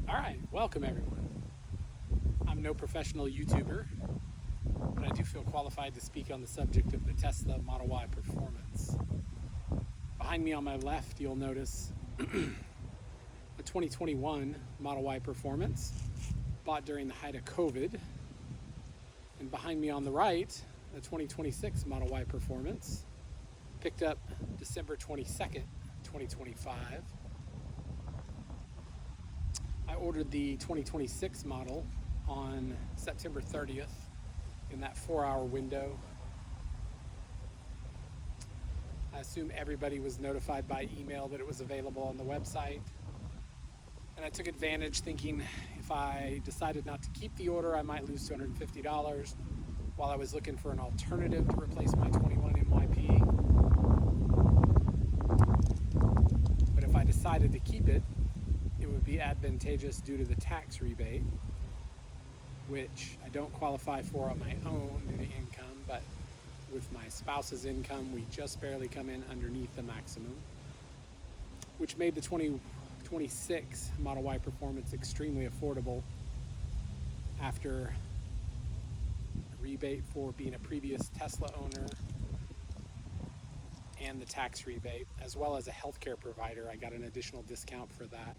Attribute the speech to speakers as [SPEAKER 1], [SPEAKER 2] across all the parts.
[SPEAKER 1] All right, welcome everyone. I'm no professional YouTuber, but I do feel qualified to speak on the subject of the Tesla Model Y performance. Behind me on my left, you'll notice a 2021 Model Y performance bought during the height of COVID. And behind me on the right, a 2026 Model Y performance picked up December 22nd, 2025. I ordered the 2026 model on September 30th in that 4-hour window. I assume everybody was notified by email that it was available on the website. And I took advantage thinking if I decided not to keep the order, I might lose $250 while I was looking for an alternative to replace my 21 MYP. But if I decided to keep it, it would be advantageous due to the tax rebate, which I don't qualify for on my own due to income, but with my spouse's income, we just barely come in underneath the maximum, which made the 2026 Model Y performance extremely affordable after a rebate for being a previous Tesla owner and the tax rebate, as well as a healthcare provider. I got an additional discount for that.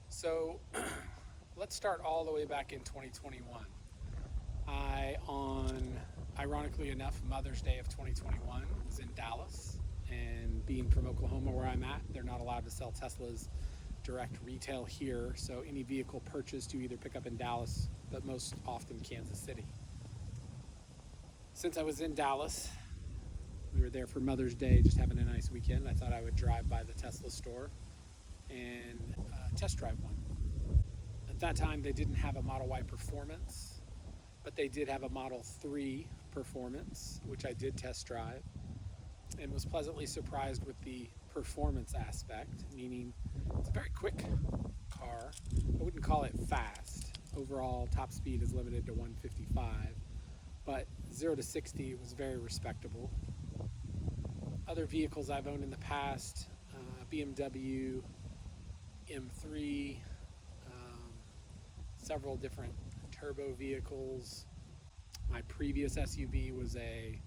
[SPEAKER 1] So let's start all the way back in 2021. Ironically enough, Mother's Day of 2021 was in Dallas, and being from Oklahoma where I'm at, they're not allowed to sell Teslas direct retail here, so any vehicle purchased you either pick up in Dallas, but most often Kansas City. Since I was in Dallas, we were there for Mother's Day, just having a nice weekend. I thought I would drive by the Tesla store and test drive one. At that time, they didn't have a Model Y Performance, but they did have a Model 3 Performance, which I did test drive, and was pleasantly surprised with the performance aspect, meaning it's a very quick car. I wouldn't call it fast. Overall, top speed is limited to 155, but 0 to 60 was very respectable. Other vehicles I've owned in the past, BMW M3, several different turbo vehicles. My previous SUV was a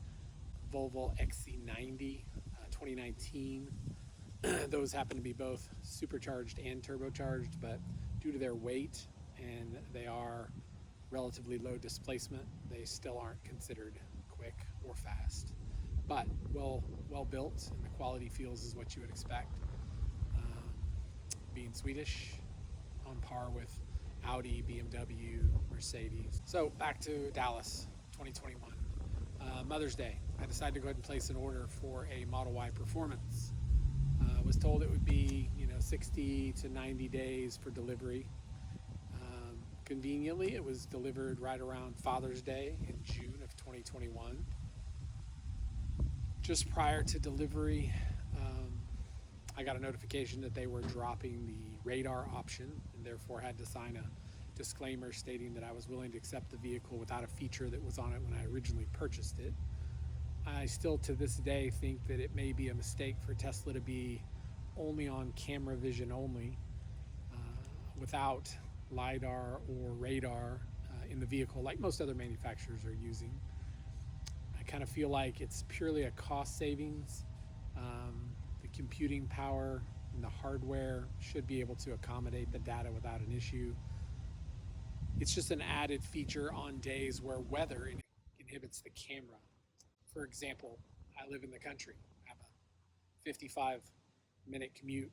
[SPEAKER 1] Volvo XC90 2019. Those happen to be both supercharged and turbocharged, but due to their weight and they are relatively low displacement, they still aren't considered quick or fast. But well built, and the quality feels is what you would expect. Being Swedish, on par with Audi, BMW, Mercedes. So back to Dallas, 2021. Mother's Day, I decided to go ahead and place an order for a Model Y Performance. Was told it would be 60 to 90 days for delivery. Conveniently, it was delivered right around Father's Day in June of 2021. Just prior to delivery, I got a notification that they were dropping the radar option, and therefore had to sign a disclaimer stating that I was willing to accept the vehicle without a feature that was on it when I originally purchased it. I still to this day think that it may be a mistake for Tesla to be only on camera vision only, without LiDAR or radar in the vehicle like most other manufacturers are using. I kind of feel like it's purely a cost savings. The computing power and the hardware should be able to accommodate the data without an issue. It's just an added feature on days where weather inhibits the camera. For example, I live in the country. I have a 55-minute commute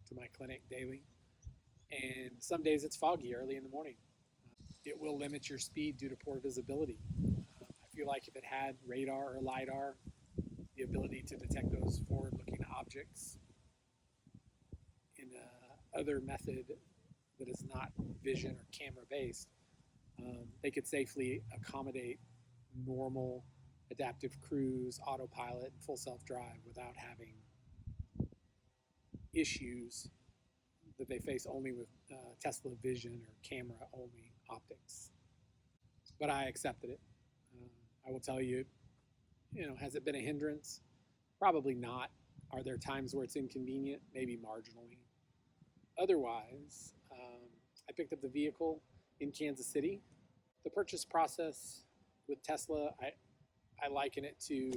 [SPEAKER 1] to my clinic daily, and some days it's foggy early in the morning. It will limit your speed due to poor visibility. I feel like if it had radar or LiDAR, the ability to detect those forward-looking objects in other method that is not vision or camera-based, they could safely accommodate normal adaptive cruise, autopilot, and full self-drive without having issues that they face only with Tesla vision or camera-only optics. But I accepted it. I will tell you, has it been a hindrance? Probably not. Are there times where it's inconvenient? Maybe marginally. Otherwise, I picked up the vehicle in Kansas City. The purchase process with Tesla, I liken it to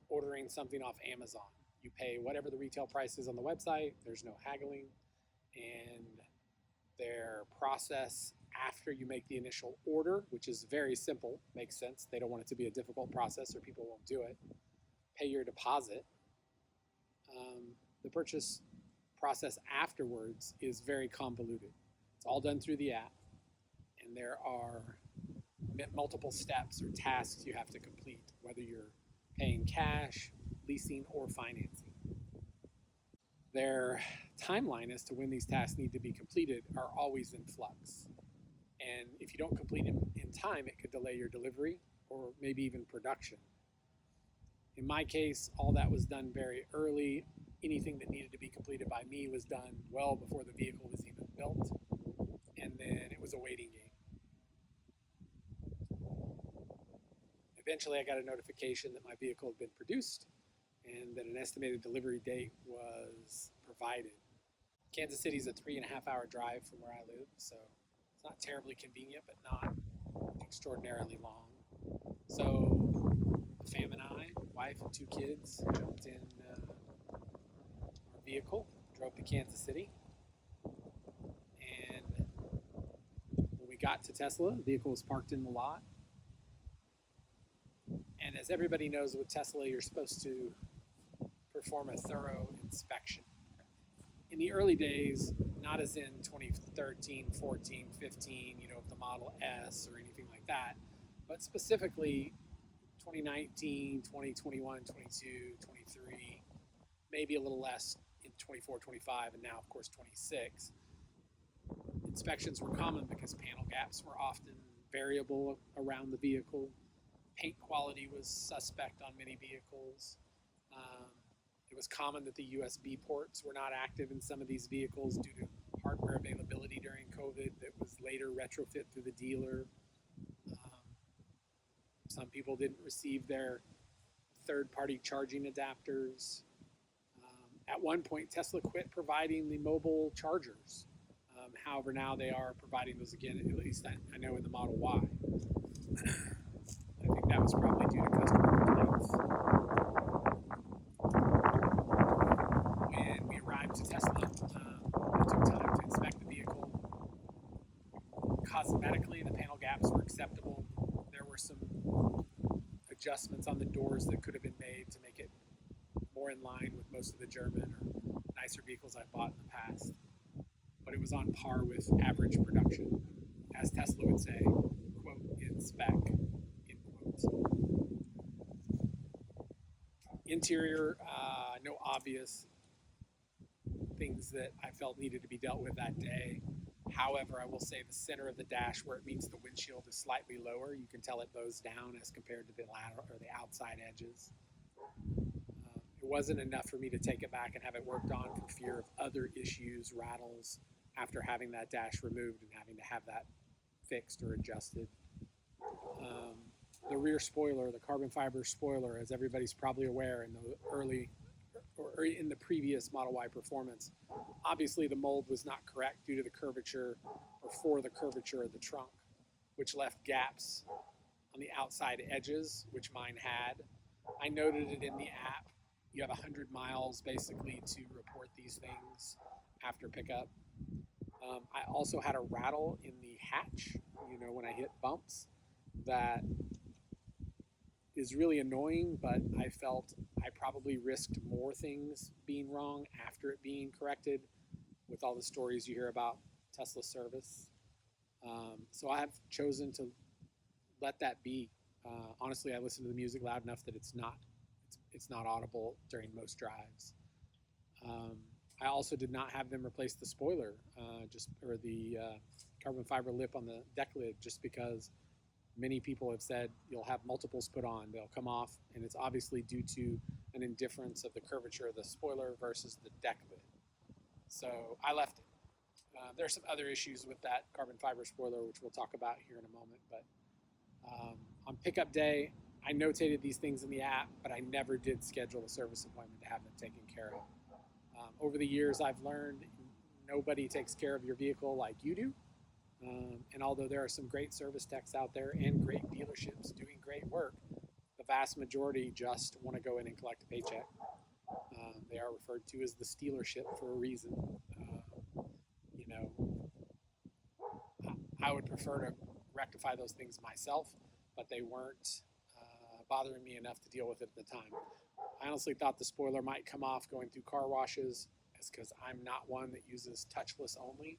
[SPEAKER 1] ordering something off Amazon. You pay whatever the retail price is on the website, there's no haggling, and their process after you make the initial order, which is very simple, makes sense. They don't want it to be a difficult process or people won't do it. Pay your deposit. The purchase process afterwards is very convoluted. It's all done through the app, and there are multiple steps or tasks you have to complete, whether you're paying cash, leasing, or financing. Their timeline as to when these tasks need to be completed are always in flux. And if you don't complete them in time, it could delay your delivery or maybe even production. In my case, all that was done very early. Anything that needed to be completed by me was done well before the vehicle was even built. And then it was a waiting game. Eventually, I got a notification that my vehicle had been produced and that an estimated delivery date was provided. Kansas City is a 3.5 hour drive from where I live, so it's not terribly convenient, but not extraordinarily long. So, Fam and I, wife and 2 kids, jumped in our vehicle, drove to Kansas City, and when we got to Tesla, the vehicle was parked in the lot. And as everybody knows with Tesla, you're supposed to perform a thorough inspection. In the early days, not as in 2013, 14, 15, the Model S or anything like that, but specifically 2019, 2021, 22, 23, maybe a little less in 24, 25, and now, of course, 26. Inspections were common because panel gaps were often variable around the vehicle. Paint quality was suspect on many vehicles. It was common that the USB ports were not active in some of these vehicles due to hardware availability during COVID that was later retrofit through the dealer. Some people didn't receive their third-party charging adapters. At one point, Tesla quit providing the mobile chargers. However, now they are providing those again, at least I know in the Model Y. I think that was probably due to customer complaints. When we arrived to Tesla, I took time to inspect the vehicle. Cosmetically, the panel gaps were acceptable. There were some adjustments on the doors that could have been made to make it more in line with most of the German or nicer vehicles I've bought in the past. But it was on par with average production, as Tesla would say, quote, in spec, in quotes. Interior, no obvious things that I felt needed to be dealt with that day. However, I will say the center of the dash where it meets the windshield is slightly lower. You can tell it bows down as compared to the lateral or the outside edges. It wasn't enough for me to take it back and have it worked on for fear of other issues, rattles, after having that dash removed and having to have that fixed or adjusted. The rear spoiler, the carbon fiber spoiler, as everybody's probably aware in the early or in the previous Model Y performance, obviously the mold was not correct due to the curvature or for the curvature of the trunk, which left gaps on the outside edges, which mine had. I noted it in the app. You have 100 miles basically to report these things after pickup. I also had a rattle in the hatch, when I hit bumps, that is really annoying, but I felt I probably risked more things being wrong after it being corrected with all the stories you hear about Tesla service. So I have chosen to let that be. Honestly, I listen to the music loud enough that it's not audible during most drives. I also did not have them replace the spoiler, or the carbon fiber lip on the deck lid, just because many people have said you'll have multiples put on, they'll come off, and it's obviously due to an indifference of the curvature of the spoiler versus the deck lid. So I left it. There's some other issues with that carbon fiber spoiler, which we'll talk about here in a moment, but on pickup day, I notated these things in the app, but I never did schedule a service appointment to have them taken care of. Over the years, I've learned nobody takes care of your vehicle like you do. And although there are some great service techs out there and great dealerships doing great work, the vast majority just want to go in and collect a paycheck. They are referred to as the stealership for a reason. You know, I would prefer to rectify those things myself, but they weren't bothering me enough to deal with it at the time. I honestly thought the spoiler might come off going through car washes, because I'm not one that uses touchless only.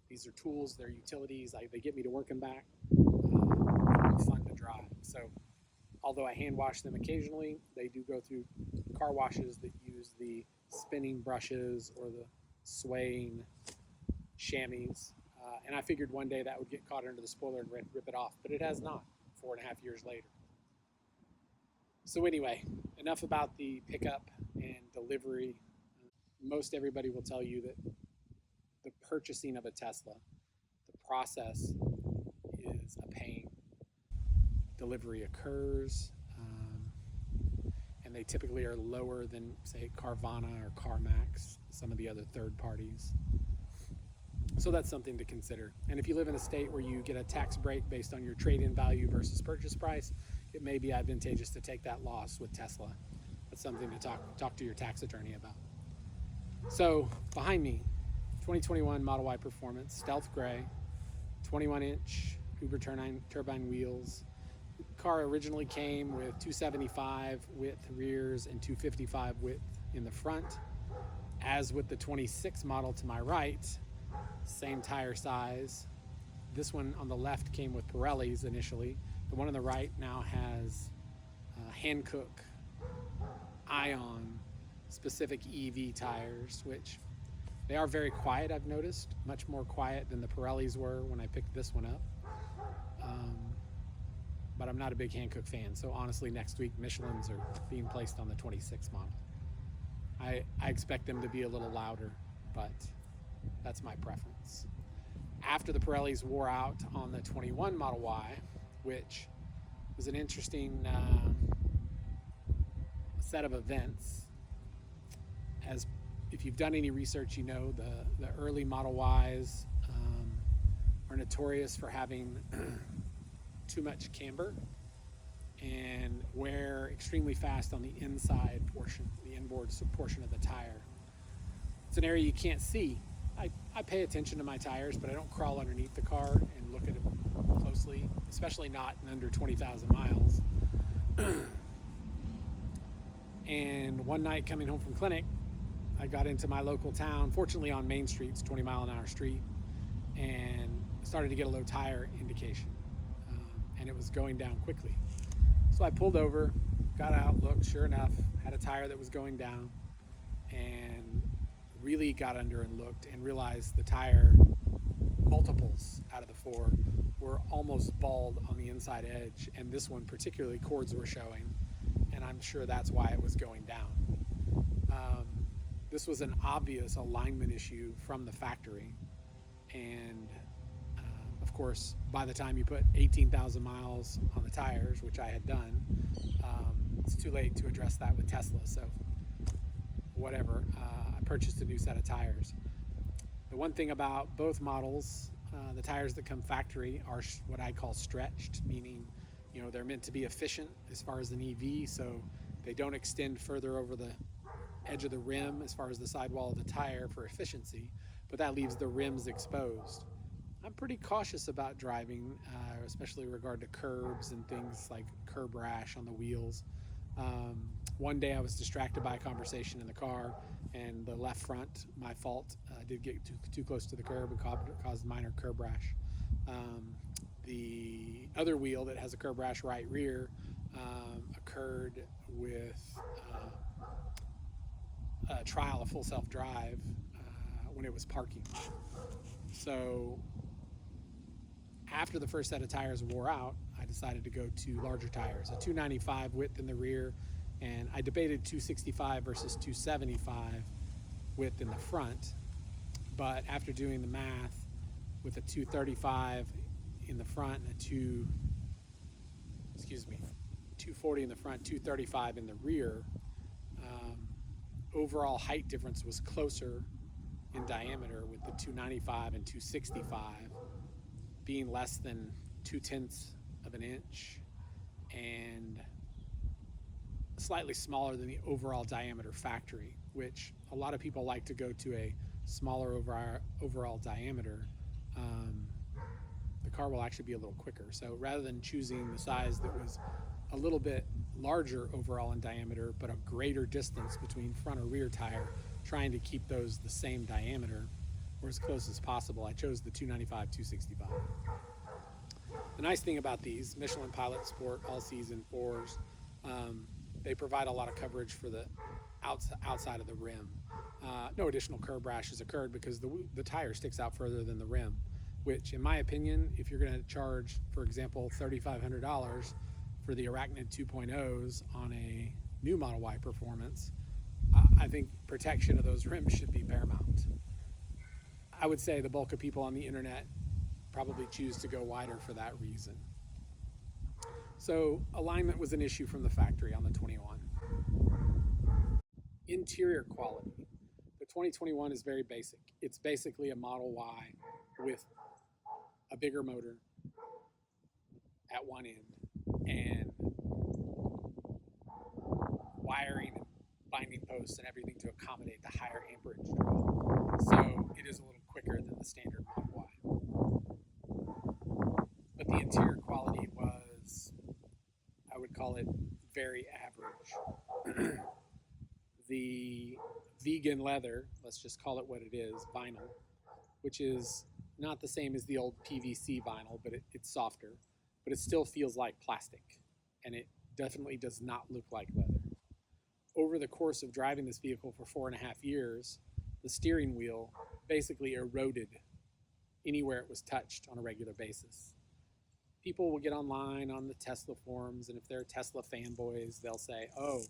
[SPEAKER 1] These are tools, they're utilities, they get me to work and back. They're fun to drive. So although I hand wash them occasionally, they do go through car washes that use the spinning brushes or the swaying chamois. And I figured one day that would get caught under the spoiler and rip it off, but it has not 4.5 years later. So anyway, enough about the pickup and delivery. Most everybody will tell you that the purchasing of a Tesla, the process is a pain. Delivery occurs, and they typically are lower than, say, Carvana or CarMax, some of the other third parties. So that's something to consider. And if you live in a state where you get a tax break based on your trade-in value versus purchase price, it may be advantageous to take that loss with Tesla. That's something to talk to your tax attorney about. So behind me, 2021 Model Y Performance, Stealth Gray, 21-inch Uber turbine wheels. The car originally came with 275 width rears and 255 width in the front. As with the 26 model to my right, same tire size. This one on the left came with Pirellis initially. The one on the right now has Hankook Ion specific EV tires, which they are very quiet, I've noticed. Much more quiet than the Pirellis were when I picked this one up. But I'm not a big Hankook fan, so honestly next week Michelin's are being placed on the 26 model. I expect them to be a little louder, but that's my preference. After the Pirellis wore out on the 21 Model Y, which was an interesting set of events, as if you've done any research, you know the early Model Ys are notorious for having too much camber and wear extremely fast on the inside portion, the inboard portion of the tire. It's an area you can't see. I pay attention to my tires, but I don't crawl underneath the car and look at it closely, especially not in under 20,000 miles. And one night coming home from clinic, I got into my local town, fortunately on Main Street, it's 20-mile-an-hour street, and started to get a low tire indication. And it was going down quickly. So I pulled over, got out, looked, sure enough, had a tire that was going down, and really got under and looked and realized the tire, multiples out of the four, were almost bald on the inside edge, and this one particularly, cords were showing, and I'm sure that's why it was going down. This was an obvious alignment issue from the factory, and of course, by the time you put 18,000 miles on the tires, which I had done, it's too late to address that with Tesla, so whatever. I purchased a new set of tires. The one thing about both models, the tires that come factory are what I call stretched, meaning, you know, they're meant to be efficient as far as an EV, so they don't extend further over the edge of the rim as far as the sidewall of the tire for efficiency, but that leaves the rims exposed. I'm pretty cautious about driving, especially in regard to curbs and things like curb rash on the wheels. One day I was distracted by a conversation in the car, and the left front, my fault, did get too close to the curb and caused minor curb rash. The other wheel that has a curb rash right rear occurred with a trial of full self-drive when it was parking. So after the first set of tires wore out, I decided to go to larger tires, a 295 width in the rear, and I debated 265 versus 275 width in the front. But after doing the math, with a 235 in the front and a 240 in the front, 235 in the rear, overall height difference was closer in diameter, with the 295 and 265 being less than 2/10 of an inch and slightly smaller than the overall diameter factory, which a lot of people like to go to a smaller overall diameter. Um, the car will actually be a little quicker. So rather than choosing the size that was a little bit larger overall in diameter, but a greater distance between front or rear tire, trying to keep those the same diameter or as close as possible, I chose the 295, 265. The nice thing about these Michelin Pilot Sport All Season 4s, they provide a lot of coverage for the outside of the rim. No additional curb rash has occurred because the tire sticks out further than the rim, which in my opinion, if you're going to charge, for example, $3,500 for the Arachnid 2.0s on a new Model Y Performance, I think protection of those rims should be paramount. I would say the bulk of people on the internet probably choose to go wider for that reason. So alignment was an issue from the factory on the 21. Interior quality. The 2021 is very basic. It's basically a Model Y with a bigger motor at one end and wiring and binding posts and everything to accommodate the higher amperage draw. So it is a little quicker than the standard Model Y. But the interior quality was, I would call it, very average. The vegan leather, let's just call it what it is, vinyl, which is not the same as the old PVC vinyl, but it's softer, but it still feels like plastic, and it definitely does not look like leather. Over the course of driving this vehicle for 4.5 years, the steering wheel basically eroded anywhere it was touched on a regular basis. People will get online on the Tesla forums, and if they're Tesla fanboys, they'll say, oh,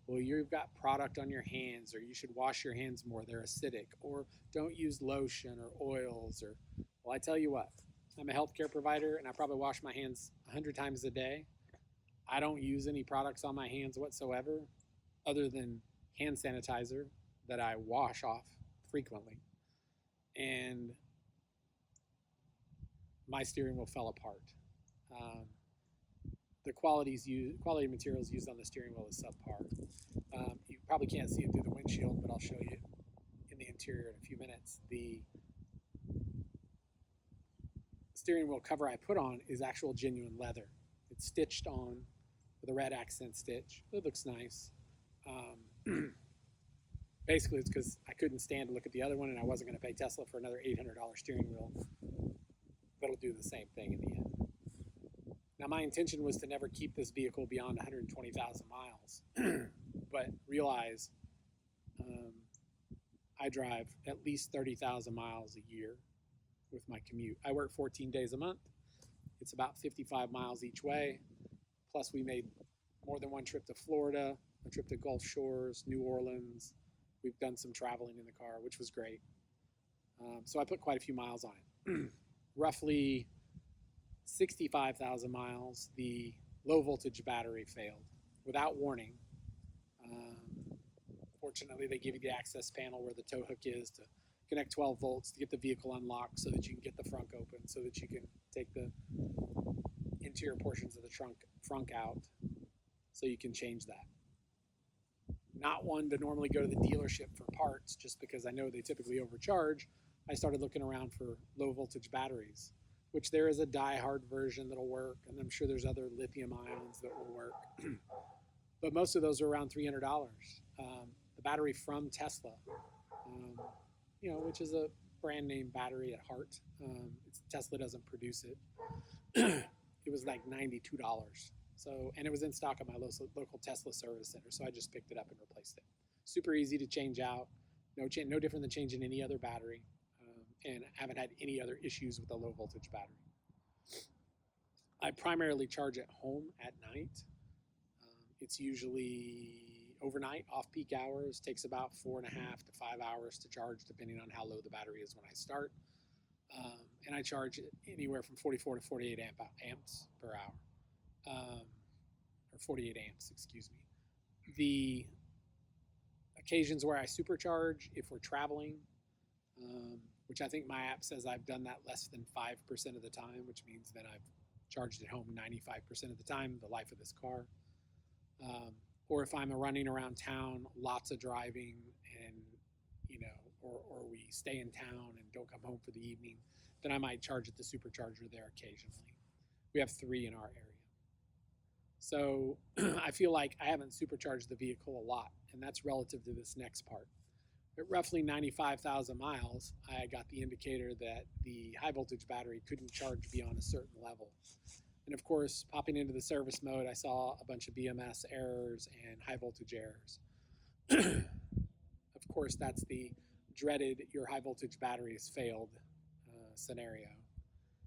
[SPEAKER 1] well, you've got product on your hands, or you should wash your hands more, they're acidic, or don't use lotion or oils, or, well, I tell you what, I'm a healthcare provider, and I probably wash my hands 100 times a day. I don't use any products on my hands whatsoever, other than hand sanitizer that I wash off frequently. And my steering wheel fell apart. The quality materials used on the steering wheel is subpar. You probably can't see it through the windshield, but I'll show you in the interior in a few minutes. The steering wheel cover I put on is actual genuine leather. It's stitched on with a red accent stitch. It looks nice. Basically, it's because I couldn't stand to look at the other one, and I wasn't going to pay Tesla for another $800 steering wheel that'll do the same thing in the end. Now, my intention was to never keep this vehicle beyond 120,000 miles, but realize I drive at least 30,000 miles a year with my commute. I work 14 days a month. It's about 55 miles each way. Plus, we made more than one trip to Florida, a trip to Gulf Shores, New Orleans. We've done some traveling in the car, which was great. So I put quite a few miles on it. Roughly 65,000 miles, the low voltage battery failed without warning. Fortunately, they give you the access panel where the tow hook is to connect 12 volts to get the vehicle unlocked so that you can get the frunk open, so that you can take the interior portions of the frunk out so you can change that. Not one to normally go to the dealership for parts just because I know they typically overcharge. I started looking around for low voltage batteries, which there is a die-hard version that'll work, and I'm sure there's other lithium ions that will work. But most of those are around $300. The battery from Tesla, which is a brand name battery at heart. Tesla doesn't produce it. It was like $92. So, and it was in stock at my local Tesla service center, so I just picked it up and replaced it. Super easy to change out, no different than changing any other battery, and I haven't had any other issues with a low voltage battery. I primarily charge at home at night. It's usually overnight, off-peak hours. Takes about 4.5 to 5 hours to charge, depending on how low the battery is when I start. And I charge anywhere from 44 to 48 amps per hour. Or 48 amps, excuse me. The occasions where I supercharge, if we're traveling, which I think my app says I've done that less than 5% of the time, which means that I've charged it home 95% of the time, the life of this car. Um, or if I'm running around town, lots of driving, and or we stay in town and don't come home for the evening, then I might charge at the supercharger there occasionally. We have 3 in our area. So I feel like I haven't supercharged the vehicle a lot, and that's relative to this next part. At roughly 95,000 miles, I got the indicator that the high voltage battery couldn't charge beyond a certain level. And of course, popping into the service mode, I saw a bunch of BMS errors and high voltage errors. Of course, that's the dreaded your high voltage battery has failed scenario.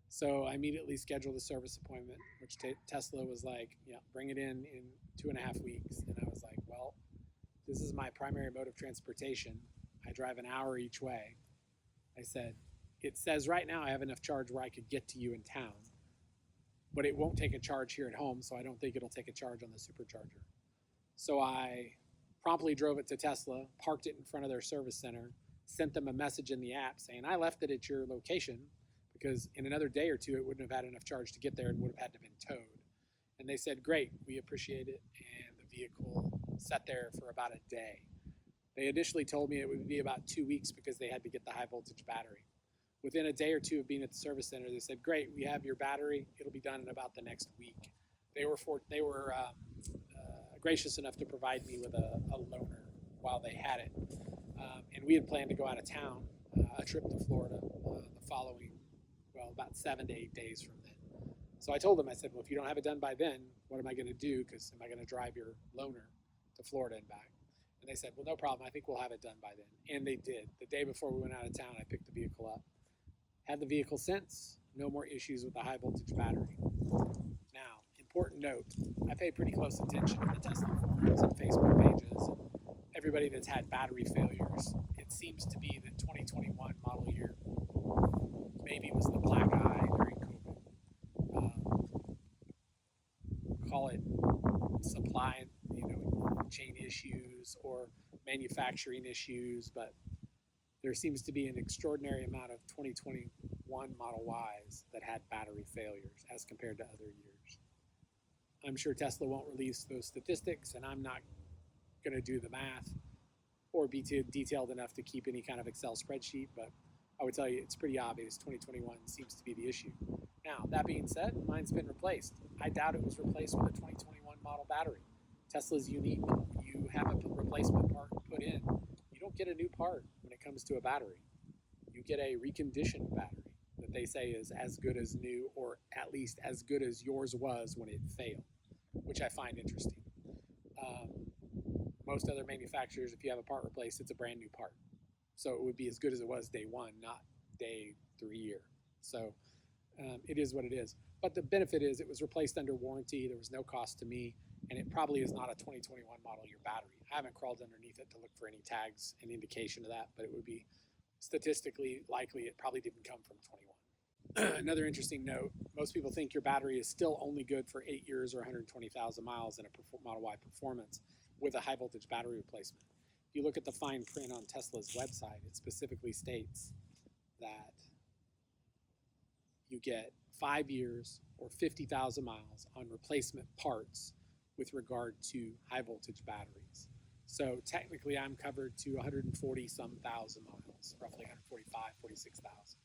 [SPEAKER 1] So I immediately scheduled a service appointment, which Tesla was like, yeah, bring it in 2.5 weeks. And I was like, well, this is my primary mode of transportation. I drive an hour each way. I said, it says right now I have enough charge where I could get to you in town, but it won't take a charge here at home, so I don't think it'll take a charge on the supercharger. So I promptly drove it to Tesla, parked it in front of their service center, sent them a message in the app saying, I left it at your location because in another day or two, it wouldn't have had enough charge to get there and would have had to have been towed. And they said, great, we appreciate it. And the vehicle sat there for about a day. They initially told me it would be about 2 weeks because they had to get the high voltage battery. Within a day or two of being at the service center, they said, great, we have your battery. It'll be done in about the next week. They were gracious enough to provide me with a loaner while they had it. And we had planned to go out of town, a trip to Florida the following, about 7 to 8 days from then. So I told them, I said, well, if you don't have it done by then, what am I going to do? Because am I going to drive your loaner to Florida and back? And they said, well, no problem. I think we'll have it done by then. And they did. The day before we went out of town, I picked the vehicle up. Had the vehicle since. No more issues with the high voltage battery. Now, important note, I pay pretty close attention to the Tesla forums and Facebook pages and everybody that's had battery failures. It seems to be that 2021 model year maybe was the black eye during COVID. Call it supply, chain issues or manufacturing issues, but there seems to be an extraordinary amount of 2021 Model Ys that had battery failures as compared to other years. I'm sure Tesla won't release those statistics, and I'm not going to do the math or be detailed enough to keep any kind of Excel spreadsheet, but I would tell you it's pretty obvious 2021 seems to be the issue. Now, that being said, mine's been replaced. I doubt it was replaced with a 2021 model battery. Tesla's unique. You have a replacement part put in. You don't get a new part when it comes to a battery. You get a reconditioned battery that they say is as good as new, or at least as good as yours was when it failed, which I find interesting. Most other manufacturers, if you have a part replaced, it's a brand new part. So it would be as good as it was day one, not day 3 year. So it is what it is. But the benefit is it was replaced under warranty. There was no cost to me, and it probably is not a 2021 model year battery. I haven't crawled underneath it to look for any tags and indication of that, but it would be statistically likely it probably didn't come from 21. Another interesting note, most people think your battery is still only good for 8 years or 120,000 miles in a Model Y Performance with a high voltage battery replacement. If you look at the fine print on Tesla's website, it specifically states that you get 5 years or 50,000 miles on replacement parts with regard to high voltage batteries. So technically I'm covered to 140 some thousand miles, roughly 145, 46,000.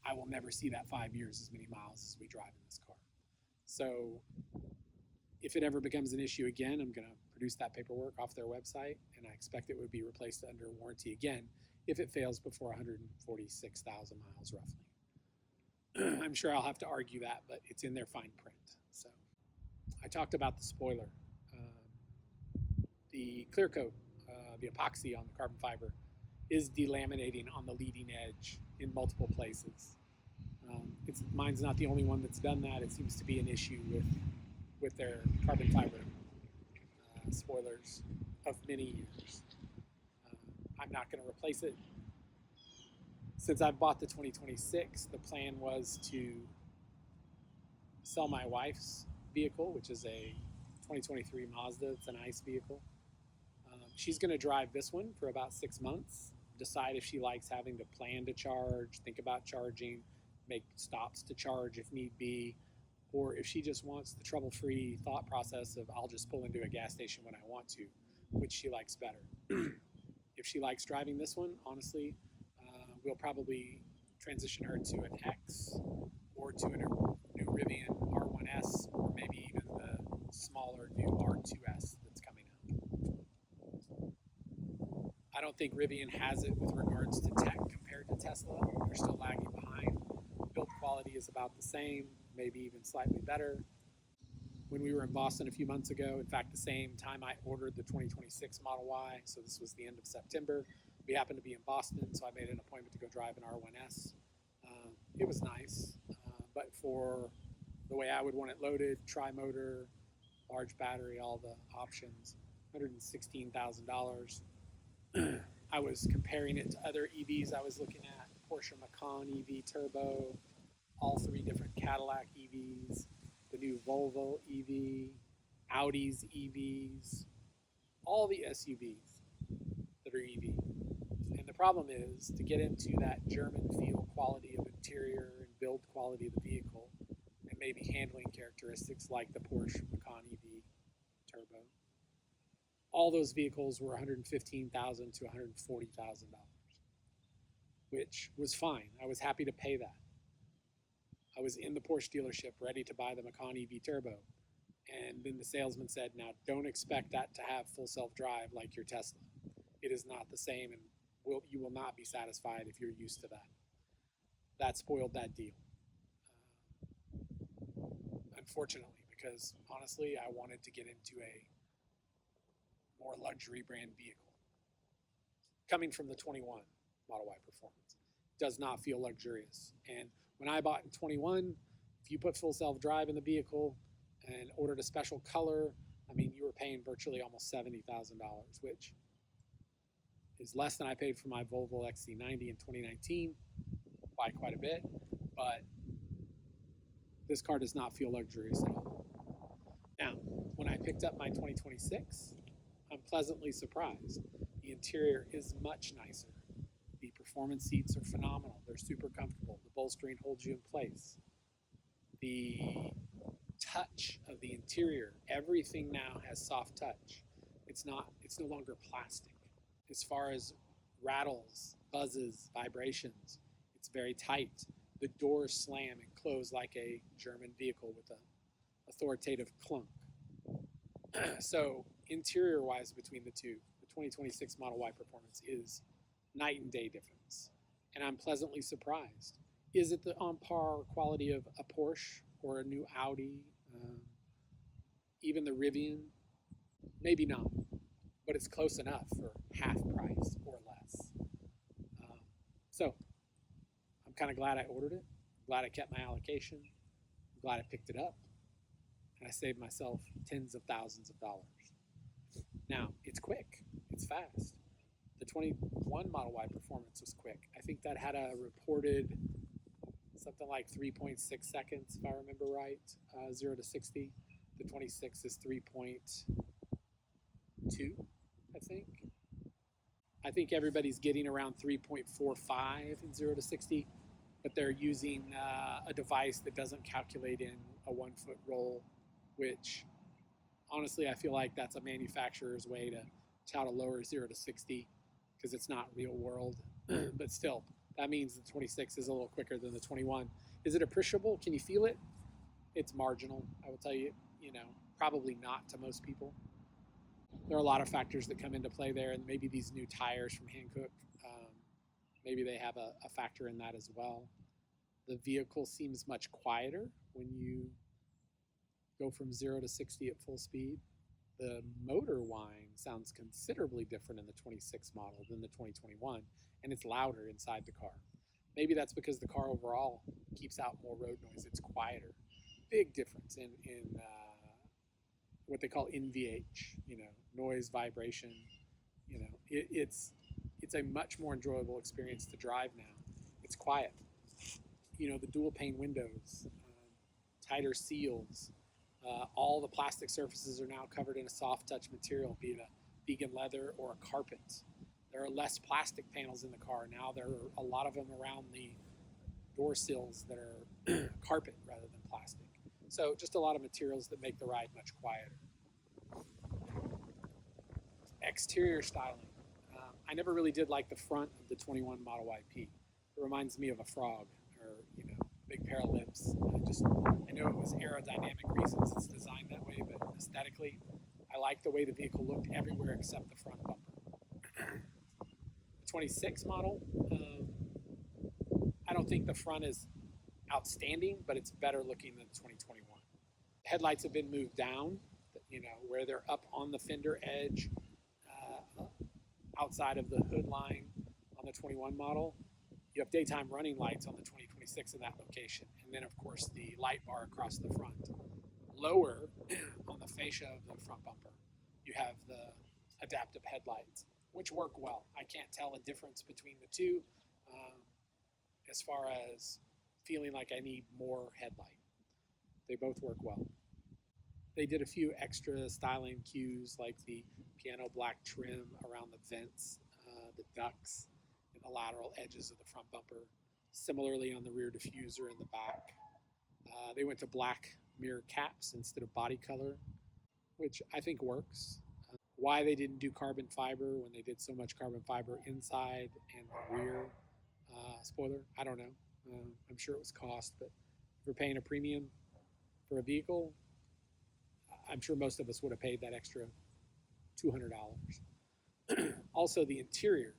[SPEAKER 1] I will never see that 5 years as many miles as we drive in this car. So if it ever becomes an issue again, I'm going to produce that paperwork off their website, and I expect it would be replaced under warranty again if it fails before 146,000 miles roughly. I'm sure I'll have to argue that, but it's in their fine print. So I talked about the spoiler. The clear coat, the epoxy on the carbon fiber, is delaminating on the leading edge in multiple places. Mine's not the only one that's done that. It seems to be an issue with their carbon fiber spoilers of many years. I'm not going to replace it. Since I've bought the 2026, the plan was to sell my wife's vehicle, which is a 2023 Mazda. It's an ICE vehicle. She's going to drive this one for about 6 months, decide if she likes having to plan to charge, think about charging, make stops to charge if need be, or if she just wants the trouble-free thought process of I'll just pull into a gas station when I want to, which she likes better. If she likes driving this one, honestly, we'll probably transition her to an X or to a new Rivian R1S, or maybe even the smaller new R2S that's coming out. I don't think Rivian has it with regards to tech compared to Tesla. They're still lagging behind. Build quality is about the same, maybe even slightly better. When we were in Boston a few months ago, in fact, the same time I ordered the 2026 Model Y, so this was the end of September, we happened to be in Boston, so I made an appointment to go drive an R1S. It was nice, but for the way I would want it loaded, tri-motor, large battery, all the options, $116,000. I was comparing it to other EVs I was looking at, Porsche Macan EV Turbo, all three different Cadillac EVs, the new Volvo EV, Audi's EVs, all the SUVs that are EV. And the problem is to get into that German feel quality of interior and build quality of the vehicle, and maybe handling characteristics like the Porsche Macan EV Turbo. All those vehicles were $115,000 to $140,000, which was fine. I was happy to pay that. I was in the Porsche dealership ready to buy the Macan EV Turbo. And then the salesman said, now don't expect that to have full self-drive like your Tesla. It is not the same, and you will not be satisfied if you're used to that. That spoiled that deal. Unfortunately, because honestly, I wanted to get into a more luxury brand vehicle. Coming from the 21 Model Y Performance, does not feel luxurious. And when I bought in 21, if you put full self-drive in the vehicle and ordered a special color, I mean, you were paying virtually almost $70,000, which is less than I paid for my Volvo XC90 in 2019 by quite a bit, but this car does not feel luxurious at all. Now, when I picked up my 2026, I'm pleasantly surprised. The interior is much nicer. The performance seats are phenomenal. They're super comfortable. The bolstering holds you in place. The touch of the interior, everything now has soft touch. It's no longer plastic. As far as rattles, buzzes, vibrations, it's very tight. The doors slam and close like a German vehicle with an authoritative clunk. So interior-wise between the two, the 2026 Model Y Performance is night and day difference. And I'm pleasantly surprised. Is it the on par quality of a Porsche or a new Audi, even the Rivian? Maybe not, but it's close enough for half price or less. So I'm kind of glad I ordered it. I'm glad I kept my allocation. I'm glad I picked it up. And I saved myself tens of thousands of dollars. Now, it's quick. It's fast. The 21 Model Y Performance was quick. I think that had a reported something like 3.6 seconds, if I remember right, 0 to 60. The 26 is 3.2, I think. I think everybody's getting around 3.45 in 0 to 60, but they're using a device that doesn't calculate in a 1 foot roll, which honestly, I feel like that's a manufacturer's way to tout a lower 0 to 60 because it's not real world. But still, that means the 26 is a little quicker than the 21. Is it appreciable? Can you feel it? It's marginal, I will tell you, probably not to most people. There are a lot of factors that come into play there, and maybe these new tires from Hankook, maybe they have a factor in that as well. The vehicle seems much quieter when you go from 0 to 60 at full speed. The motor whine sounds considerably different in the 26 model than the 2021, and it's louder inside the car. Maybe that's because the car overall keeps out more road noise. It's quieter. Big difference in what they call NVH, noise, vibration. It's a much more enjoyable experience to drive now. It's quiet. The dual pane windows, tighter seals. All the plastic surfaces are now covered in a soft touch material, be it a vegan leather or a carpet. There are less plastic panels in the car. Now there are a lot of them around the door sills that are carpet rather than plastic. So just a lot of materials that make the ride much quieter. Exterior styling. I never really did like the front of the 21 Model YP. It reminds me of a frog, or big pair of lips. I know it was aerodynamic reasons it's designed that way, but aesthetically, I like the way the vehicle looked everywhere except the front bumper. The 26 model, I don't think the front is outstanding, but it's better looking than the 2021. Headlights have been moved down, where they're up on the fender edge, outside of the hood line on the 21 model. You have daytime running lights on the 2026 in that location, and then of course the light bar across the front. Lower on the fascia of the front bumper, you have the adaptive headlights, which work well. I can't tell a difference between the two as far as feeling like I need more headlight. They both work well. They did a few extra styling cues like the piano black trim around the vents, the ducts, and the lateral edges of the front bumper. Similarly on the rear diffuser in the back. They went to black mirror caps instead of body color, which I think works. Why they didn't do carbon fiber when they did so much carbon fiber inside and the rear spoiler, I don't know. I'm sure it was cost, but if you're paying a premium for a vehicle, I'm sure most of us would have paid that extra $200. Also, the interior.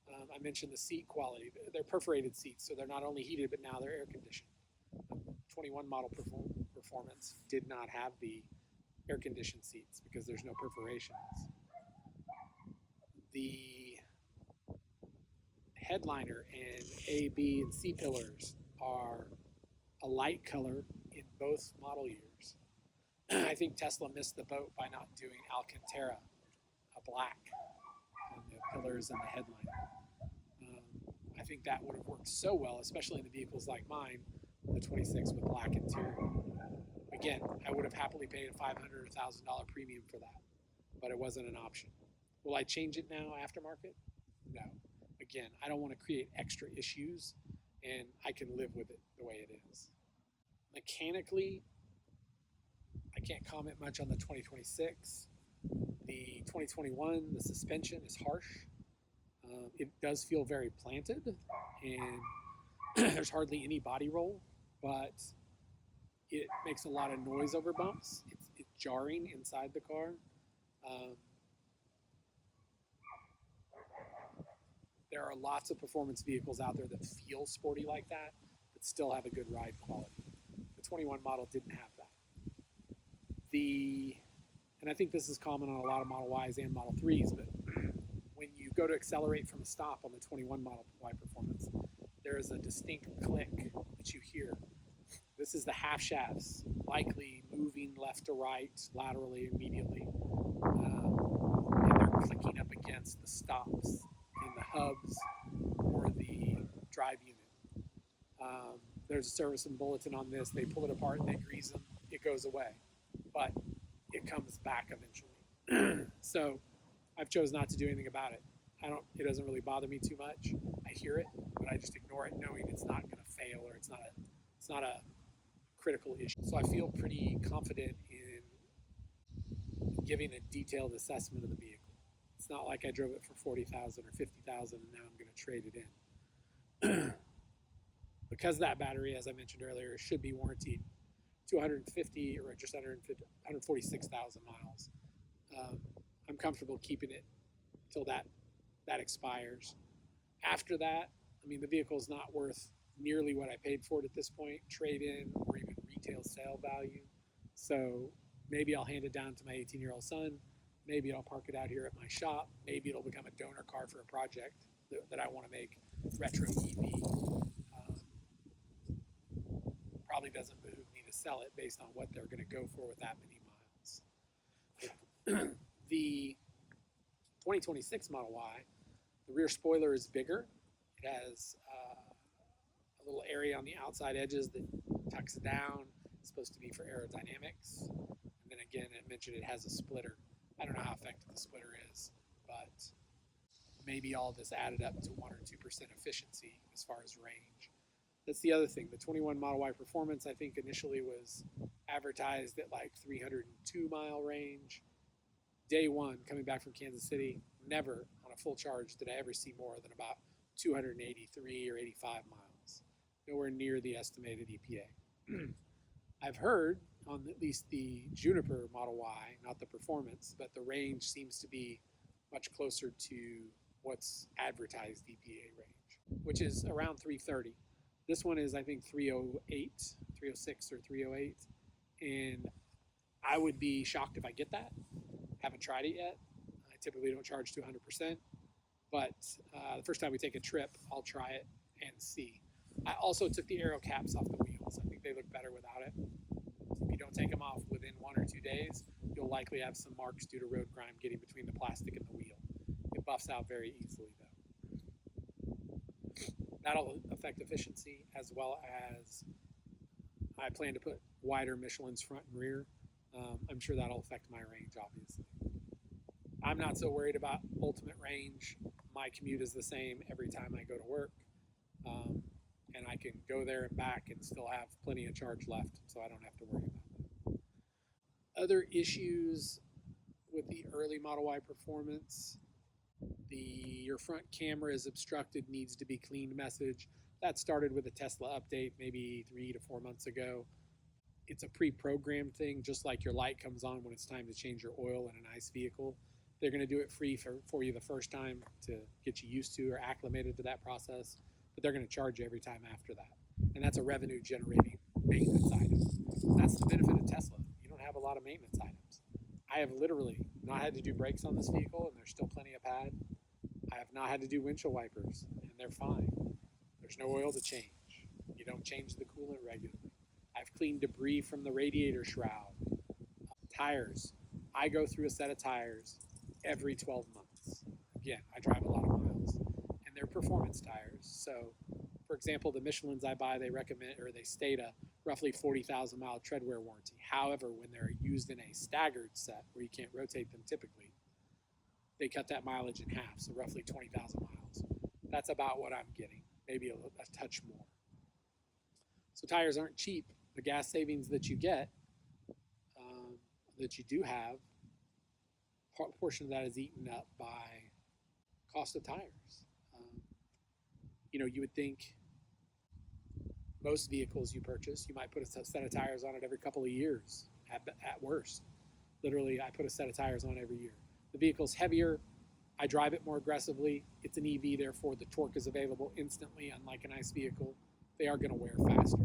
[SPEAKER 1] I mentioned the seat quality. They're perforated seats, so they're not only heated, but now they're air conditioned. 21 model Performance did not have the air conditioned seats because there's no perforations. The headliner and A, B, and C pillars are a light color in both model years. I think Tesla missed the boat by not doing Alcantara, a black, on the pillars and the headliner. I think that would have worked so well, especially in the vehicles like mine, the 26 with black interior. Again, I would have happily paid a $500 or $1,000 premium for that, but it wasn't an option. Will I change it now aftermarket? No. Again, I don't want to create extra issues, and I can live with it the way it is. Mechanically, I can't comment much on the 2026. The 2021, the suspension is harsh. It does feel very planted, and there's hardly any body roll, but it makes a lot of noise over bumps. It's jarring inside the car. There are lots of performance vehicles out there that feel sporty like that, but still have a good ride quality. The 21 model didn't have that. And I think this is common on a lot of Model Ys and Model 3s, but when you go to accelerate from a stop on the 21 Model Y Performance, there is a distinct click that you hear. This is the half shafts, likely moving left to right, laterally, immediately. And they're clicking up against the stops in the hubs or the drive unit. There's a service and bulletin on this. They pull it apart and they grease them. It goes away, but it comes back eventually. So I've chosen not to do anything about it. It doesn't really bother me too much. I hear it, but I just ignore it, knowing it's not going to fail or it's not a critical issue. So I feel pretty confident in giving a detailed assessment of the vehicle. It's not like I drove it for $40,000 or $50,000 and now I'm going to trade it in. Because that battery, as I mentioned earlier, should be warranted to 150 or just under 146,000 miles. I'm comfortable keeping it till that expires. After that, I mean, the vehicle is not worth nearly what I paid for it at this point, trade-in or even retail sale value. So maybe I'll hand it down to my 18-year-old son. Maybe I'll park it out here at my shop. Maybe it'll become a donor car for a project that I want to make retro EV. Probably doesn't behoove me to sell it based on what they're going to go for with that many miles. The 2026 Model Y, the rear spoiler is bigger. It has a little area on the outside edges that tucks down. It's supposed to be for aerodynamics. And then again, I mentioned it has a splitter. I don't know how effective the splitter is, but maybe all this added up to 1 or 2% efficiency as far as range. That's the other thing. The 21 Model Y Performance, I think, initially was advertised at like 302-mile range. Day one, coming back from Kansas City, never on a full charge did I ever see more than about 283 or 85 miles. Nowhere near the estimated EPA. I've heard on at least the Juniper Model Y, not the Performance, but the range seems to be much closer to what's advertised EPA range, which is around 330. This one is, I think, 308, 306 or 308. And I would be shocked if I get that. Haven't tried it yet. I typically don't charge to 100%. But the first time we take a trip, I'll try it and see. I also took the aero caps off the wheels. I think they look better without it. If you don't take them off within 1 or 2 days, you'll likely have some marks due to road grime getting between the plastic and the wheel. It buffs out very easily, though. That'll affect efficiency, as well as I plan to put wider Michelin's front and rear. I'm sure that'll affect my range, obviously. I'm not so worried about ultimate range. My commute is the same every time I go to work. And I can go there and back and still have plenty of charge left, so I don't have to worry about that. Other issues with the early Model Y Performance, your front camera is obstructed, needs to be cleaned message. That started with a Tesla update maybe 3 to 4 months ago. It's a pre-programmed thing, just like your light comes on when it's time to change your oil in an ICE vehicle. They're going to do it free for you the first time to get you used to or acclimated to that process, but they're going to charge you every time after that. And that's a revenue generating maintenance item. That's the benefit of Tesla. You don't have a lot of maintenance items. I have literally not had to do brakes on this vehicle, and there's still plenty of pad. I have not had to do windshield wipers, and they're fine. There's no oil to change. You don't change the coolant regularly. I've cleaned debris from the radiator shroud. Tires. I go through a set of tires every 12 months. Again, I drive a lot of miles, and they're performance tires. So, for example, the Michelins I buy, they recommend, or they state a roughly 40,000 mile tread wear warranty. However, when they're used in a staggered set where you can't rotate them typically, they cut that mileage in half, so roughly 20,000 miles. That's about what I'm getting, maybe a touch more. So tires aren't cheap. The gas savings that you get, that you do have, part portion of that is eaten up by cost of tires. You would think most vehicles you purchase, you might put a set of tires on it every couple of years at worst. Literally, I put a set of tires on every year. The vehicle's heavier. I drive it more aggressively. It's an EV, therefore the torque is available instantly, unlike an ICE vehicle. They are going to wear faster.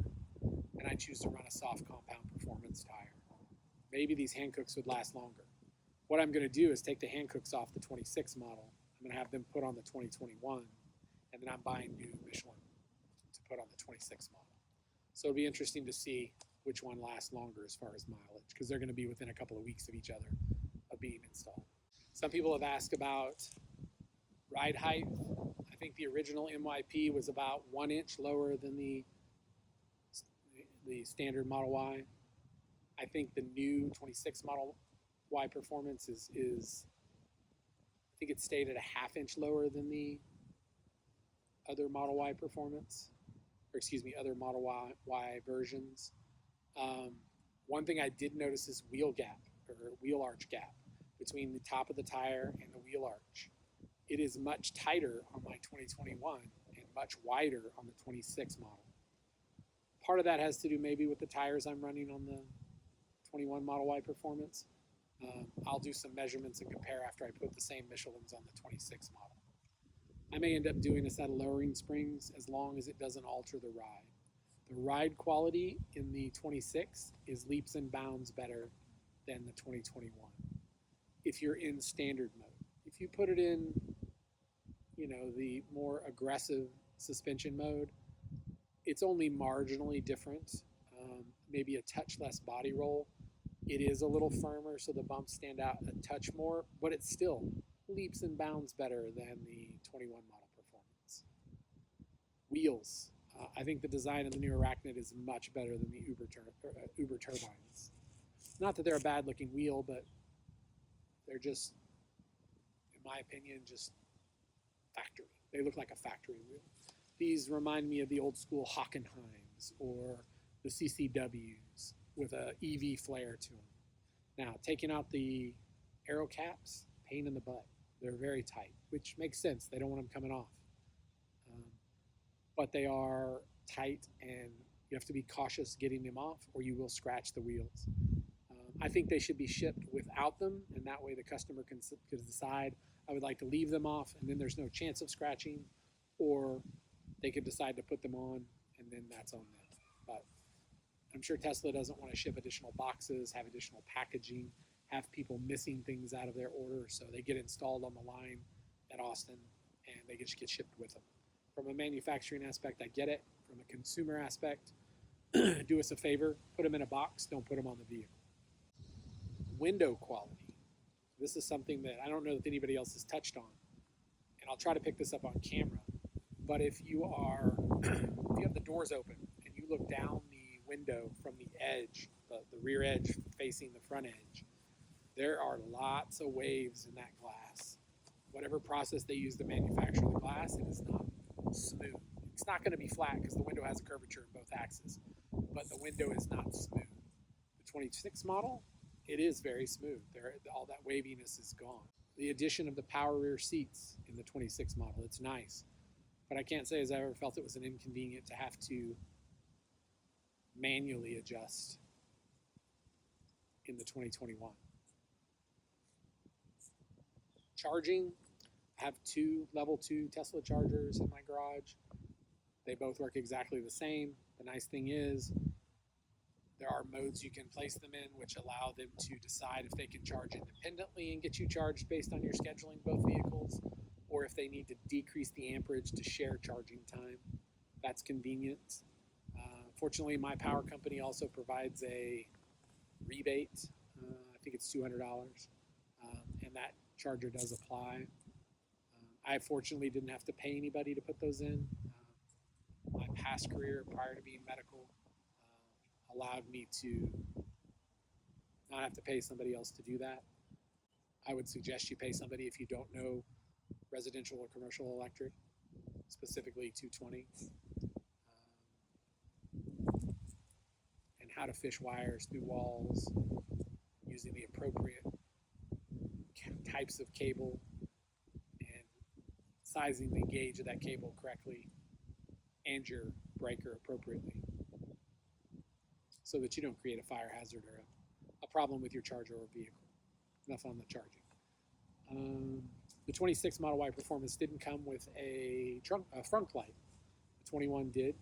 [SPEAKER 1] And I choose to run a soft compound performance tire. Maybe these Hankooks would last longer. What I'm going to do is take the Hankooks off the 26 model. I'm going to have them put on the 2021, and then I'm buying new Michelin to put on the 26 model. So it'll be interesting to see which one lasts longer as far as mileage, because they're going to be within a couple of weeks of each other of being installed. Some people have asked about ride height. I think the original MYP was about 1 inch lower than the standard Model Y. I think the new 26 Model Y Performance is I think it's stated a ½ inch lower than the other Model Y Performance, or excuse me, other Model Y versions. One thing I did notice is wheel arch gap between the top of the tire and the wheel arch. It is much tighter on my 2021 and much wider on the 26 model. Part of that has to do maybe with the tires I'm running on the 21 Model Y Performance. I'll do some measurements and compare after I put the same Michelins on the 26 model. I may end up doing a set of lowering springs as long as it doesn't alter the ride. The ride quality in the 26 is leaps and bounds better than the 2021 if you're in standard mode. If you put it in, the more aggressive suspension mode, it's only marginally different, maybe a touch less body roll. It is a little firmer, so the bumps stand out a touch more, but it's still leaps and bounds better than the 21 model Performance. Wheels. I think the design of the new Arachnid is much better than the Uber Turbines. Not that they're a bad looking wheel, but they're just, in my opinion, just factory. They look like a factory wheel. These remind me of the old school Hockenheims or the CCWs with a EV flare to them. Now, taking out the aero caps, pain in the butt. They're very tight, which makes sense. They don't want them coming off. Um, but they are tight, and you have to be cautious getting them off, or you will scratch the wheels. I think they should be shipped without them, and that way the customer can decide, I would like to leave them off, and then there's no chance of scratching, or they could decide to put them on, and then that's on them. But I'm sure Tesla doesn't want to ship additional boxes, have additional packaging, have people missing things out of their order, so they get installed on the line at Austin, and they just get shipped with them. From a manufacturing aspect, I get it. From a consumer aspect, do us a favor, put them in a box, don't put them on the vehicle. Window quality. This is something that I don't know if anybody else has touched on, and I'll try to pick this up on camera. But if you have the doors open and you look down the window from the edge, the rear edge facing the front edge, there are lots of waves in that glass. Whatever process they use to manufacture the glass, it is not smooth. It's not going to be flat because the window has a curvature in both axes, but the window is not smooth. The 26 model, it is very smooth. All that waviness is gone. The addition of the power rear seats in the 26 model, it's nice. But I can't say as I ever felt it was an inconvenient to have to manually adjust in the 2021. Charging, I have two level 2 Tesla chargers in my garage. They both work exactly the same. The nice thing is there are modes you can place them in which allow them to decide if they can charge independently and get you charged based on your scheduling both vehicles, or if they need to decrease the amperage to share charging time. That's convenient. Fortunately, my power company also provides a rebate. I think it's $200, and that charger does apply. I fortunately didn't have to pay anybody to put those in. My past career prior to being medical allowed me to not have to pay somebody else to do that. I would suggest you pay somebody if you don't know residential or commercial electric, specifically 220, and how to fish wires through walls using the appropriate types of cable and sizing the gauge of that cable correctly and your breaker appropriately so that you don't create a fire hazard or a problem with your charger or vehicle. Enough on the charging. The 26 Model Y Performance didn't come with a front light. The 21 did.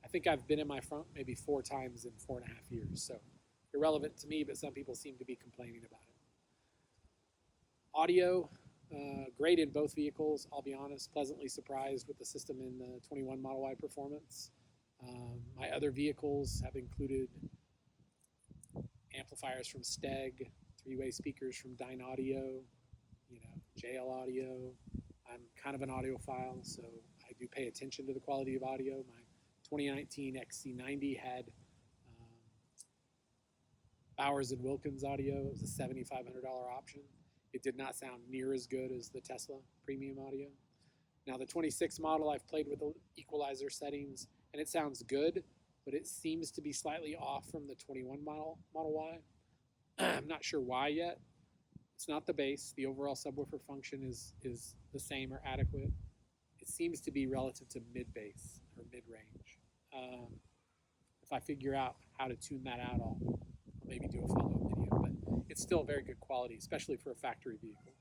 [SPEAKER 1] I think I've been in my front maybe 4 times in 4.5 years, so irrelevant to me, but some people seem to be complaining about it. Audio, great in both vehicles. I'll be honest, pleasantly surprised with the system in the 21 Model Y Performance. My other vehicles have included amplifiers from Steg, 3-way speakers from Dynaudio, JL Audio. I'm kind of an audiophile, so I do pay attention to the quality of audio. My 2019 XC90 had Bowers & Wilkins audio. It was a $7,500 option. It did not sound near as good as the Tesla premium audio. Now the 26 model, I've played with the equalizer settings, and it sounds good, but it seems to be slightly off from the 21 Model Y. I'm not sure why yet. It's not the bass. The overall subwoofer function is the same or adequate. It seems to be relative to mid-bass or mid-range. If I figure out how to tune that out, I'll maybe do a follow-up video, but it's still very good quality, especially for a factory vehicle.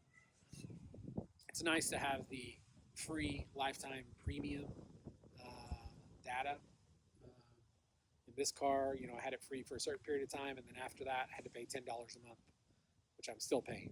[SPEAKER 1] It's nice to have the free lifetime premium data. In this car, I had it free for a certain period of time, and then after that, I had to pay $10 a month, which I'm still paying.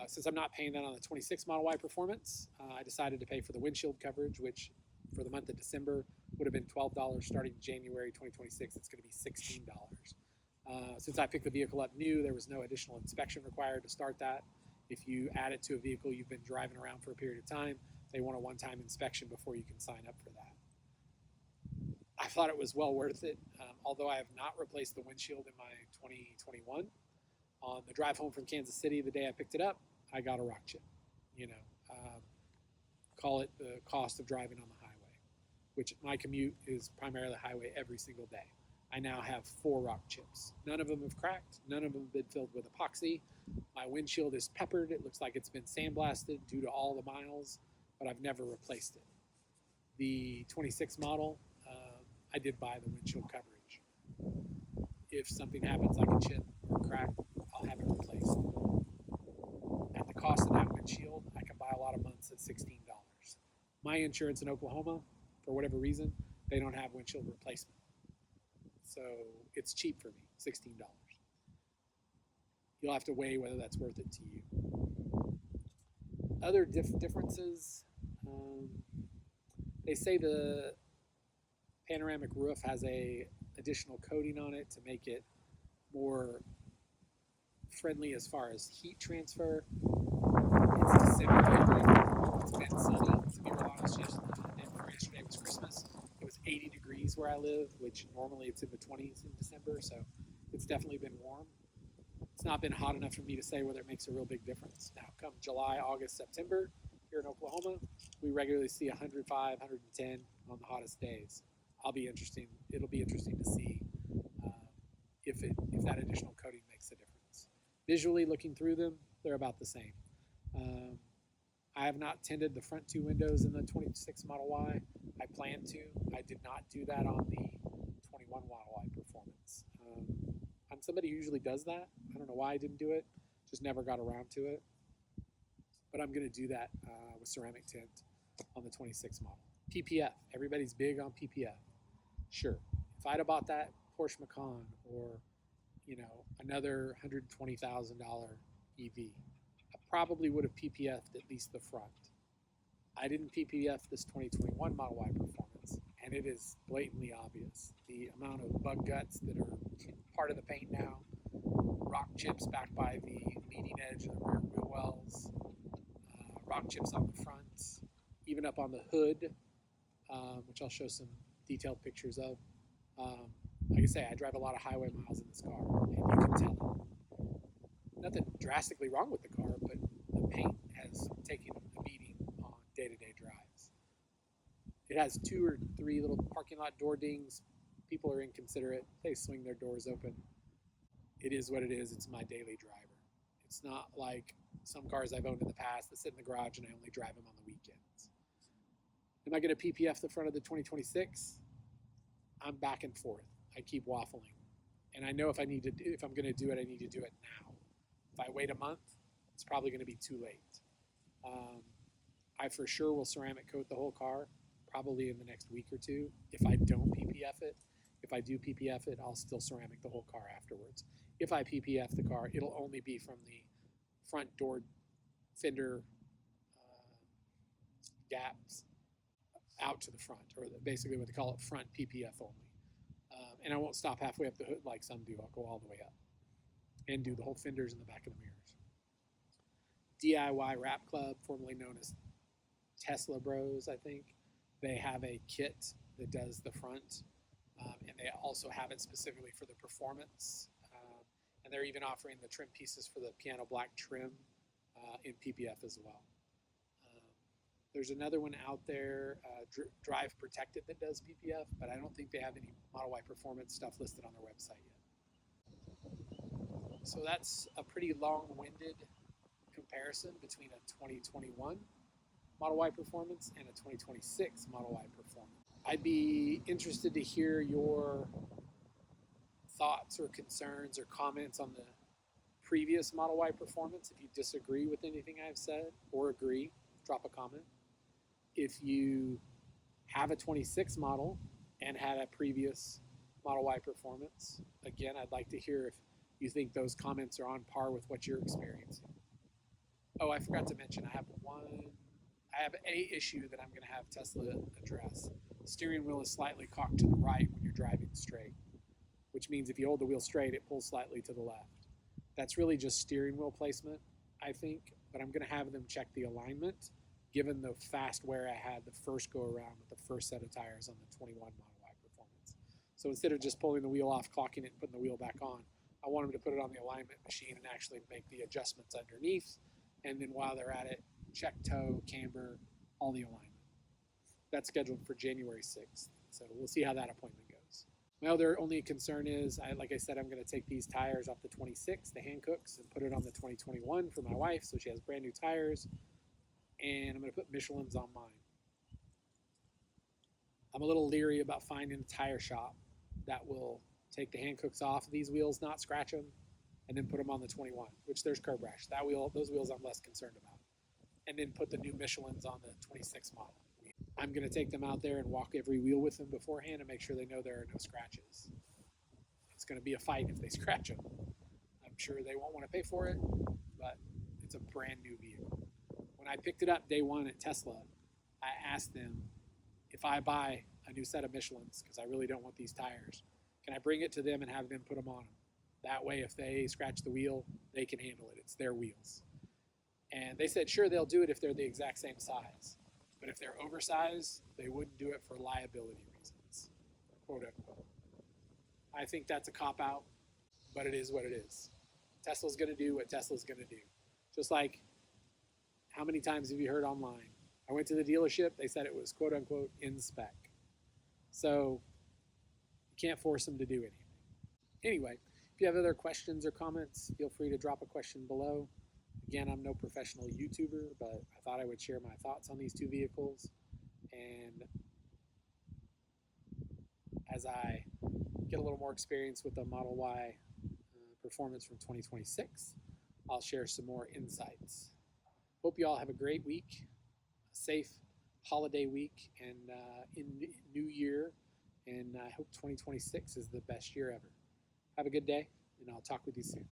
[SPEAKER 1] Since I'm not paying that on the 26 Model Y Performance, I decided to pay for the windshield coverage, which for the month of December would have been $12. Starting January 2026, it's going to be $16. Since I picked the vehicle up new, there was no additional inspection required to start that. If you add it to a vehicle you've been driving around for a period of time, they want a one-time inspection before you can sign up for that. I thought it was well worth it, although I have not replaced the windshield in my 2021. On the drive home from Kansas City, the day I picked it up, I got a rock chip. call it the cost of driving on the highway, which my commute is primarily highway every single day. I now have 4 rock chips. None of them have cracked. None of them have been filled with epoxy. My windshield is peppered. It looks like it's been sandblasted due to all the miles, but I've never replaced it. The 26 model, I did buy the windshield coverage. If something happens like a chip or crack, I'll have it replaced. At the cost of that windshield, I can buy a lot of months at $16. My insurance in Oklahoma, for whatever reason, they don't have windshield replacement. So it's cheap for me, $16. You'll have to weigh whether that's worth it to you. Other differences, they say the panoramic roof has a additional coating on it to make it more friendly as far as heat transfer. It's December. It's been sunny, to be real honest. Yesterday was Christmas. It was 80 degrees where I live, which normally it's in the 20s in December, so it's definitely been warm. It's not been hot enough for me to say whether it makes a real big difference. Now, come July, August, September, here in Oklahoma, we regularly see 105, 110 on the hottest days. It'll be interesting to see if that additional coating makes a difference. Visually looking through them, they're about the same. I have not tinted the front 2 windows in the 26 Model Y. I plan to. I did not do that on the 21 Model Y Performance. I'm somebody who usually does that. I don't know why I didn't do it. Just never got around to it. But I'm going to do that with ceramic tint on the 26 model. PPF. Everybody's big on PPF. Sure. If I'd have bought that Porsche Macan or, another $120,000 EV, I probably would have PPF'd at least the front. I didn't PPF this 2021 Model Y Performance, and it is blatantly obvious. The amount of bug guts that are part of the paint now, rock chips back by the leading edge of the rear wheel wells, rock chips on the front, even up on the hood, which I'll show some detailed pictures of. Like I say, I drive a lot of highway miles in this car, and you can tell. Nothing drastically wrong with the car, but the paint has taken a beating on day-to-day drives. It has 2 or 3 little parking lot door dings. People are inconsiderate. They swing their doors open. It is what it is. It's my daily driver. It's not like some cars I've owned in the past that sit in the garage and I only drive them on the weekends. Am I going to PPF the front of the 2026? I'm back and forth. I keep waffling. And I know if I'm going to do it, I need to do it now. If I wait a month, it's probably going to be too late. I for sure will ceramic coat the whole car, probably in the next week or 2. If I don't PPF it, if I do PPF it, I'll still ceramic the whole car afterwards. If I PPF the car, it'll only be from the front door fender gaps out to the front, or basically what they call it, front PPF only. And I won't stop halfway up the hood like some do. I'll go all the way up and do the whole fenders in the back of the mirrors. DIY Wrap Club, formerly known as Tesla Bros, I think. They have a kit that does the front, and they also have it specifically for the Performance. And they're even offering the trim pieces for the piano black trim in PPF as well. There's another one out there, Drive Protected, that does PPF, but I don't think they have any Model Y Performance stuff listed on their website yet. So that's a pretty long-winded comparison between a 2021 Model Y Performance and a 2026 Model Y Performance. I'd be interested to hear your thoughts or concerns or comments on the previous Model Y Performance. If you disagree with anything I've said or agree, drop a comment. If you have a 26 model and had a previous Model Y Performance, again, I'd like to hear if you think those comments are on par with what you're experiencing. Oh, I forgot to mention, I have a issue that I'm going to have Tesla address. The steering wheel is slightly cocked to the right when you're driving straight, which means if you hold the wheel straight, it pulls slightly to the left. That's really just steering wheel placement, I think, but I'm going to have them check the alignment given the fast wear I had the first go around with the first set of tires on the 21 Model Y Performance. So instead of just pulling the wheel off, clocking it, and putting the wheel back on, I want them to put it on the alignment machine and actually make the adjustments underneath. And then while they're at it, check toe, camber, all the alignment. That's scheduled for January 6th. So we'll see how that appointment goes. My other only concern is, like I said, I'm going to take these tires off the 26, the Hankooks, and put it on the 2021 for my wife, so she has brand new tires. And I'm going to put Michelin's on mine. I'm a little leery about finding a tire shop that will take the Hankooks off of these wheels, not scratch them, and then put them on the 21, which there's curb rash. Those wheels I'm less concerned about. And then put the new Michelin's on the 26 model. I'm going to take them out there and walk every wheel with them beforehand and make sure they know there are no scratches. It's going to be a fight if they scratch them. I'm sure they won't want to pay for it, but it's a brand new vehicle. When I picked it up day one at Tesla, I asked them, if I buy a new set of Michelin's, because I really don't want these tires, can I bring it to them and have them put them on them? That way, if they scratch the wheel, they can handle it. It's their wheels. And they said, sure, they'll do it if they're the exact same size. But if they're oversized, they wouldn't do it for liability reasons, quote unquote. I think that's a cop-out, but it is what it is. Tesla's going to do what Tesla's going to do. Just like, how many times have you heard online? I went to the dealership, they said it was quote unquote in spec. So you can't force them to do anything. Anyway, if you have other questions or comments, feel free to drop a question below. Again, I'm no professional YouTuber, but I thought I would share my thoughts on these two vehicles. And as I get a little more experience with the Model Y performance from 2026, I'll share some more insights. Hope you all have a great week, a safe holiday week, and in New Year. And I hope 2026 is the best year ever. Have a good day, and I'll talk with you soon.